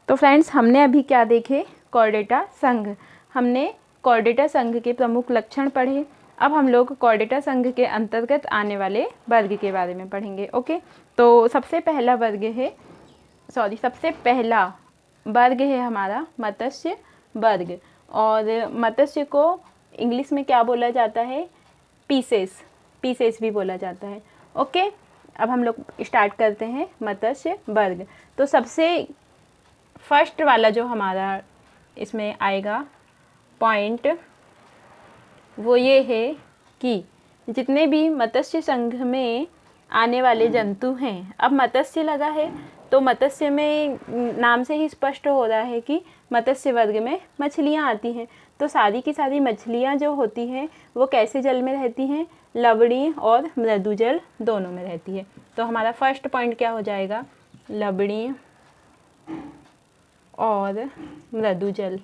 तो फ्रेंड्स हमने अभी क्या देखे, कॉर्डेटा संघ। हमने कॉर्डेटा संघ के प्रमुख लक्षण पढ़े। अब हम लोग कॉर्डेटा संघ के अंतर्गत आने वाले वर्ग के बारे में पढ़ेंगे। ओके, तो सबसे पहला वर्ग है हमारा मत्स्य वर्ग। और मत्स्य को इंग्लिश में क्या बोला जाता है, पीसेस भी बोला जाता है। ओके, अब हम लोग स्टार्ट करते हैं मत्स्य वर्ग। तो सबसे फर्स्ट वाला जो हमारा इसमें आएगा पॉइंट, वो ये है कि जितने भी मत्स्य संघ में आने वाले जंतु हैं, अब मत्स्य लगा है तो मत्स्य में नाम से ही स्पष्ट हो रहा है कि मत्स्य वर्ग में मछलियाँ आती हैं। तो सारी की सारी मछलियाँ जो होती हैं वो कैसे जल में रहती हैं, लवणीय और मृदु जल दोनों में रहती है। तो हमारा फर्स्ट पॉइंट क्या हो जाएगा, लवणीय और मृदु जल।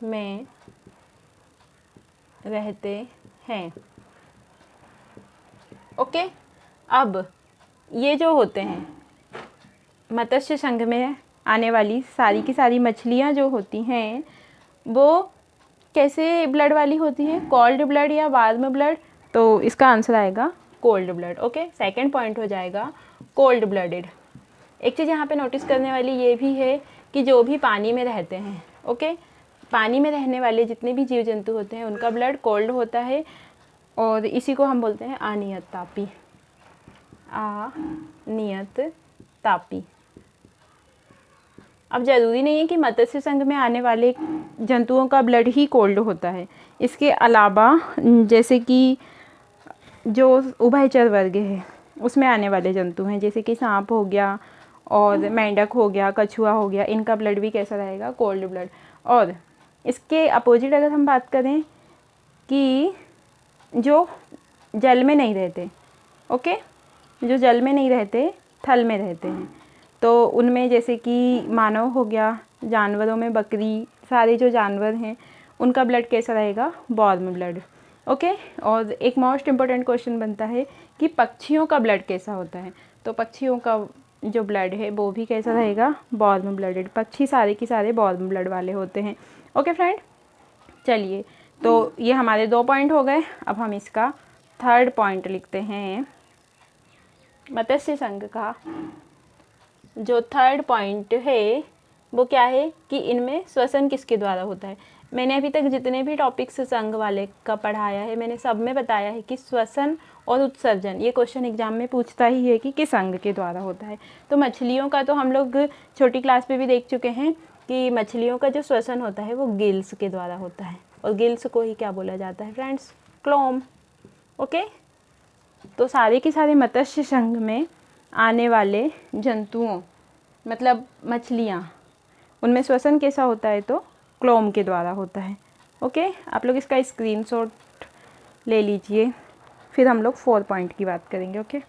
में रहते हैं। ओके, अब ये जो होते हैं मत्स्य संघ में आने वाली सारी की सारी मछलियाँ जो होती हैं वो कैसे ब्लड वाली होती हैं, कोल्ड ब्लड या वार्म ब्लड। तो इसका आंसर आएगा cold blood. Okay, second point हो जाएगा कोल्ड ब्लडेड। एक चीज़ यहाँ पे नोटिस करने वाली ये भी है कि जो भी पानी में रहते हैं, ओके, पानी में रहने वाले जितने भी जीव जंतु होते हैं उनका ब्लड कोल्ड होता है और इसी को हम बोलते हैं अनियत तापी। अनियत तापी। अब ज़रूरी नहीं है कि मत्स्य संघ में आने वाले जंतुओं का ब्लड ही कोल्ड होता है। इसके अलावा जैसे कि जो उभयचर वर्ग है उसमें आने वाले जंतु हैं, जैसे कि सांप हो गया और मेंढक हो गया, कछुआ हो गया, इनका ब्लड भी कैसा रहेगा, कोल्ड ब्लड। और इसके अपोजिट अगर हम बात करें कि जो जल में नहीं रहते, ओके, जो जल में नहीं रहते थल में रहते हैं, तो उनमें जैसे कि मानव हो गया, जानवरों में बकरी, सारे जो जानवर हैं उनका ब्लड कैसा रहेगा, वार्म ब्लड। ओके, और एक मोस्ट इम्पोर्टेंट क्वेश्चन बनता है कि पक्षियों का ब्लड कैसा होता है। तो पक्षियों का जो ब्लड है वो भी कैसा रहेगा, वार्म ब्लडेड। पक्षी सारे के सारे वार्म ब्लड वाले होते हैं। ओके फ्रेंड, चलिए, तो ये हमारे 2 पॉइंट हो गए। अब हम इसका थर्ड पॉइंट लिखते हैं। मत्स्य संघ का जो थर्ड पॉइंट है वो क्या है कि इनमें श्वसन किसके द्वारा होता है। मैंने अभी तक जितने भी टॉपिक्स संघ वाले का पढ़ाया है मैंने सब में बताया है कि श्वसन और उत्सर्जन ये क्वेश्चन एग्जाम में पूछता ही है कि किस अंग के द्वारा होता है। तो मछलियों का तो हम लोग छोटी क्लास में भी देख चुके हैं कि मछलियों का जो श्वसन होता है वो गिल्स के द्वारा होता है, और गिल्स को ही क्या बोला जाता है फ्रेंड्स, क्लोम। ओके, तो सारे के सारे मत्स्य संघ में आने वाले जंतुओं मतलब मछलियाँ, उनमें श्वसन कैसा होता है, तो क्लोम के द्वारा होता है। ओके, आप लोग इसका स्क्रीनशॉट ले लीजिए, फिर हम लोग 4 पॉइंट की बात करेंगे। ओके,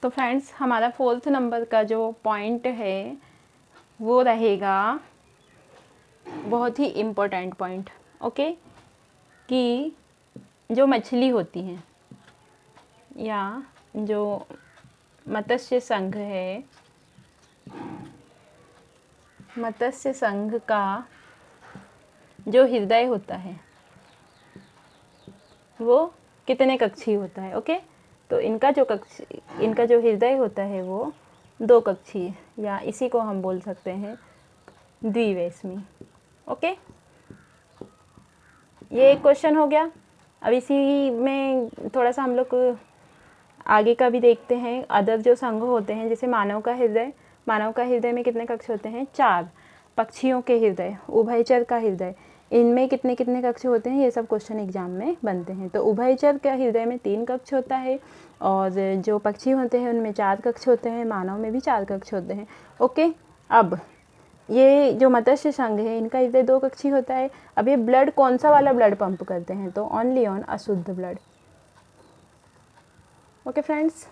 तो फ्रेंड्स हमारा 4th नंबर का जो पॉइंट है वो रहेगा बहुत ही इम्पोर्टेंट पॉइंट। ओके, कि जो मछली होती हैं या जो मत्स्य संघ है, मत्स्य संघ का जो हृदय होता है वो कितने कक्षीय होता है। ओके, तो इनका जो हृदय होता है वो 2 कक्षीय, या इसी को हम बोल सकते हैं द्विवेशमी। ओके, ये एक क्वेश्चन हो गया। अब इसी में थोड़ा सा हम लोग आगे का भी देखते हैं। अदर जो संघ होते हैं जैसे मानव का हृदय में कितने कक्ष होते हैं, 4। पक्षियों के हृदय, उभयचर का हृदय, इनमें कितने कितने कक्ष होते हैं, ये सब क्वेश्चन एग्जाम में बनते हैं। तो उभयचर का हृदय में 3 कक्ष होता है, और जो पक्षी होते हैं उनमें 4 कक्ष होते हैं, मानव में भी 4 कक्ष होते हैं। ओके, अब ये जो मत्स्य संघ है इनका हृदय 2 कक्षीय होता है। अब ये ब्लड कौन सा वाला ब्लड पंप करते हैं, तो ओनली ऑन अशुद्ध ब्लड। ओके फ्रेंड्स,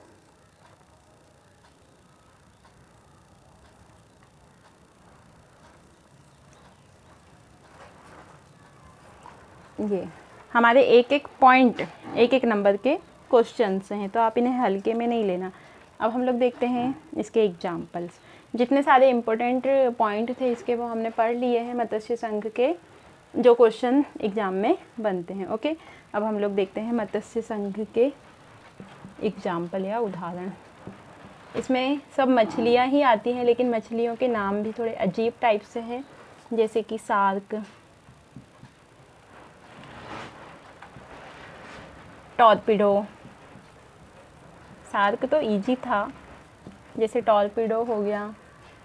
ये हमारे एक एक पॉइंट, एक एक नंबर के क्वेश्चंस हैं, तो आप इन्हें हल्के में नहीं लेना। अब हम लोग देखते हैं इसके एग्जाम्पल्स। जितने सारे इम्पोर्टेंट पॉइंट थे इसके वो हमने पढ़ लिए हैं, मत्स्य संघ के जो क्वेश्चन एग्ज़ाम में बनते हैं। ओके, अब हम लोग देखते हैं मत्स्य संघ के एग्जाम्पल या उदाहरण। इसमें सब मछलियाँ ही आती हैं, लेकिन मछलियों के नाम भी थोड़े अजीब टाइप से हैं, जैसे कि शार्क, टॉर्पिडो। शार्क तो इजी था, जैसे टॉर्पिडो हो गया,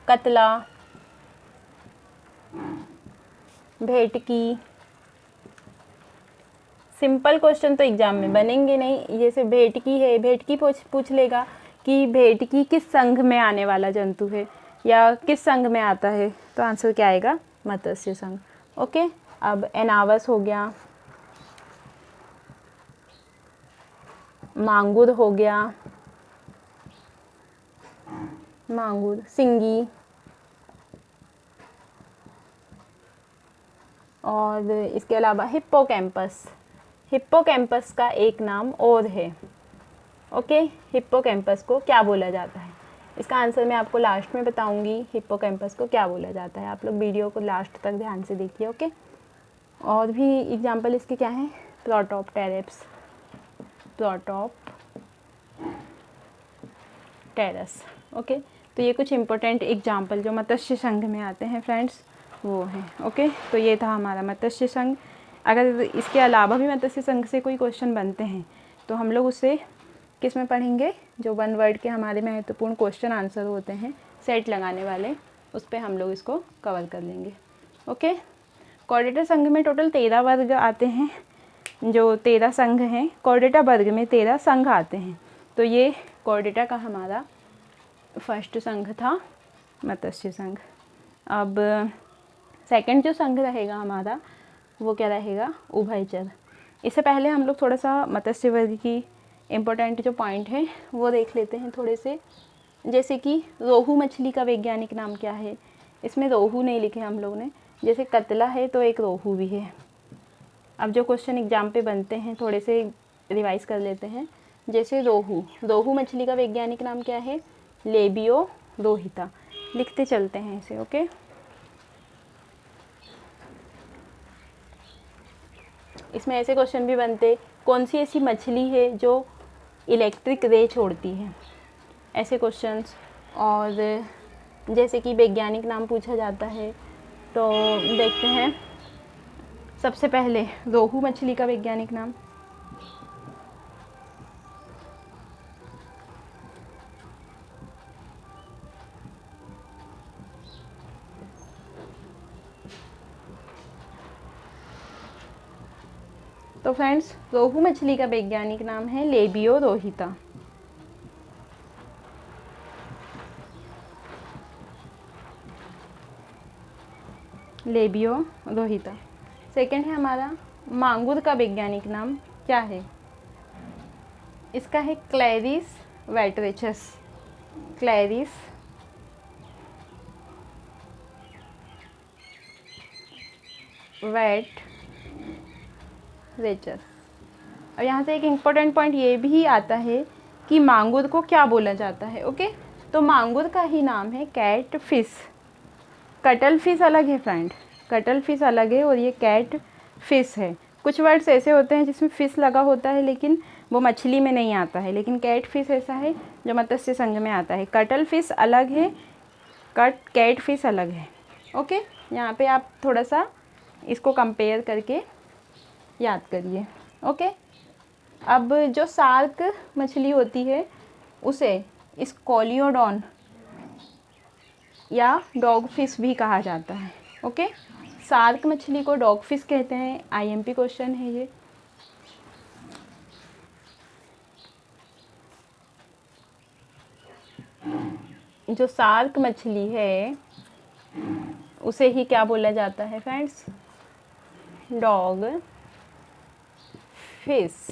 कतला, भेटकी। सिंपल क्वेश्चन तो एग्जाम में बनेंगे नहीं, जैसे भेटकी है, भेटकी पूछ लेगा कि भेटकी किस संघ में आने वाला जंतु है या किस संघ में आता है, तो आंसर क्या आएगा? मत्स्य संघ। ओके, अब एनावस हो गया, मांगुर हो गया, मांगुर, सिंगी, और इसके अलावा हिप्पोकैम्पस। हिप्पोकैम्पस का एक नाम और है। ओके, हिप्पोकैम्पस को क्या बोला जाता है? इसका आंसर मैं आपको लास्ट में बताऊंगी, हिप्पोकैम्पस को क्या बोला जाता है। आप लोग वीडियो को लास्ट तक ध्यान से देखिए। ओके, और भी एग्जाम्पल इसके क्या हैं? Protopterus, Protopterus. ओके, तो ये कुछ इंपॉर्टेंट एग्जाम्पल जो मत्स्य संघ में आते हैं फ्रेंड्स, वो हैं। ओके, तो ये था हमारा मत्स्य संघ। अगर इसके अलावा भी मत्स्य संघ से कोई क्वेश्चन बनते हैं तो हम लोग उसे किस में पढ़ेंगे? जो वन वर्ड के हमारे महत्वपूर्ण क्वेश्चन आंसर होते हैं सेट लगाने वाले, उस पर हम लोग इसको कवर कर लेंगे। ओके, कोर्डेटा संघ में टोटल 13 वर्ग आते हैं। जो 13 संघ हैं, कोर्डेटा वर्ग में 13 संघ आते हैं। तो ये कोर्डेटा का हमारा फर्स्ट संघ था, मत्स्य संघ। अब सेकंड जो संघ रहेगा हमारा, वो क्या रहेगा? उभयचर। इससे पहले हम लोग थोड़ा सा मत्स्य वर्ग की इम्पोर्टेंट जो पॉइंट है वो देख लेते हैं थोड़े से। जैसे कि रोहू मछली का वैज्ञानिक नाम क्या है? इसमें रोहू नहीं लिखे हम लोग ने, जैसे कतला है तो एक रोहू भी है। अब जो क्वेश्चन एग्जाम पे बनते हैं थोड़े से रिवाइज कर लेते हैं। जैसे रोहू मछली का वैज्ञानिक नाम क्या है? लेबियो रोहिता। लिखते चलते हैं इसे। ओके, इसमें ऐसे क्वेश्चन भी बनते, कौन सी ऐसी मछली है जो इलेक्ट्रिक रे छोड़ती है? ऐसे क्वेश्चंस। और जैसे कि वैज्ञानिक नाम पूछा जाता है, तो देखते हैं सबसे पहले रोहू मछली का वैज्ञानिक नाम। तो फ्रेंड्स, रोहू मछली का वैज्ञानिक नाम है लेबियो रोहिता। लेबियो रोहिता। सेकंड है हमारा मांगुर का वैज्ञानिक नाम क्या है? इसका है क्लैरिस वेटरेचस। क्लैरिस वेटरेचस। और यहाँ से एक इम्पोर्टेंट पॉइंट ये भी आता है कि मांगुर को क्या बोला जाता है। ओके, तो मांगुर का ही नाम है कैट फिश। कटल फिश अलग है फ्रेंड, कटल फिश अलग है और ये कैट फिश है। कुछ वर्ड्स ऐसे होते हैं जिसमें फिश लगा होता है लेकिन वो मछली में नहीं आता है, लेकिन कैट फिश ऐसा है जो मत्स्य संघ में आता है। कटल फिश अलग है, कैट फिश अलग है। ओके, यहाँ पे आप थोड़ा सा इसको कंपेयर करके याद करिए। ओके, अब जो शार्क मछली होती है उसे स्कॉलियोडॉन या डॉग फिश भी कहा जाता है। ओके, शार्क मछली को डॉग फिश कहते हैं। आईएमपी क्वेश्चन है ये। जो शार्क मछली है उसे ही क्या बोला जाता है फ्रेंड्स? Dog fish.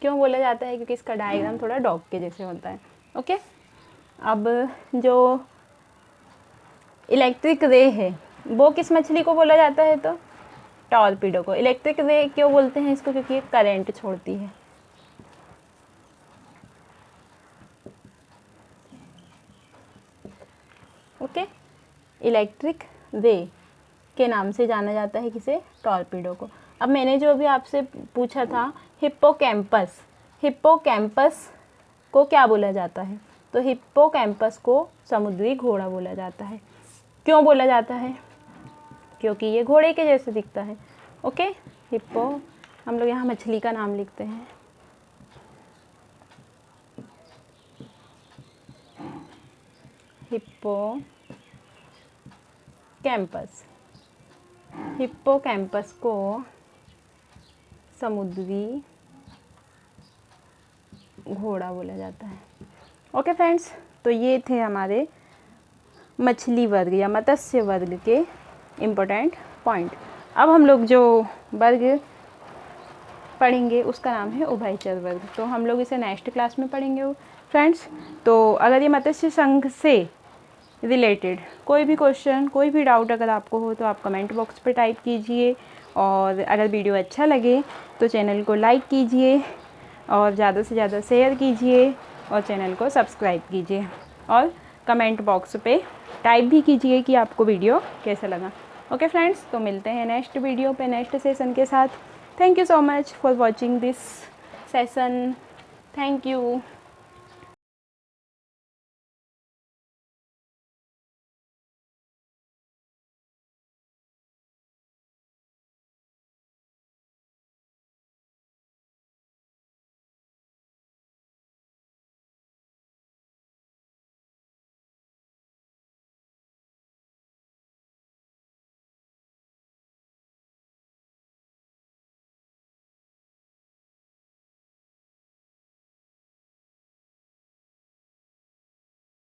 क्यों बोला जाता है? क्योंकि इसका डायग्राम थोड़ा डॉग के जैसे होता है। ओके, अब जो इलेक्ट्रिक रे है वो किस मछली को बोला जाता है? तो टॉर्पीडो को। इलेक्ट्रिक रे क्यों बोलते हैं इसको? क्योंकि ये करंट छोड़ती है। ओके, इलेक्ट्रिक रे के नाम से जाना जाता है किसे? टॉर्पीडो को। अब मैंने जो अभी आपसे पूछा था हिप्पोकैम्पस, हिप्पोकैम्पस को क्या बोला जाता है? तो हिप्पोकैम्पस को समुद्री घोड़ा बोला जाता है। क्यों बोला जाता है? क्योंकि ये घोड़े के जैसे दिखता है। ओके, हिप्पो, हम लोग यहाँ मछली का नाम लिखते हैं। हिप्पोकैम्पस, हिप्पोकैम्पस को समुद्री घोड़ा बोला जाता है। ओके फ्रेंड्स, तो ये थे हमारे मछली वर्ग या मत्स्य वर्ग के इम्पोर्टेंट पॉइंट। अब हम लोग जो वर्ग पढ़ेंगे उसका नाम है उभयचर वर्ग। तो हम लोग इसे नेक्स्ट क्लास में पढ़ेंगे फ्रेंड्स। तो अगर ये मत्स्य संघ से रिलेटेड कोई भी क्वेश्चन, कोई भी डाउट अगर आपको हो तो आप कमेंट बॉक्स पे टाइप कीजिए, और अगर वीडियो अच्छा लगे तो चैनल को लाइक कीजिए और ज़्यादा से ज़्यादा शेयर कीजिए और चैनल को सब्सक्राइब कीजिए, और कमेंट बॉक्स पे टाइप भी कीजिए कि आपको वीडियो कैसा लगा। ओके फ्रेंड्स, तो मिलते हैं नेक्स्ट वीडियो पे नेक्स्ट सेशन के साथ। Thank you so much for watching this session. Thank you.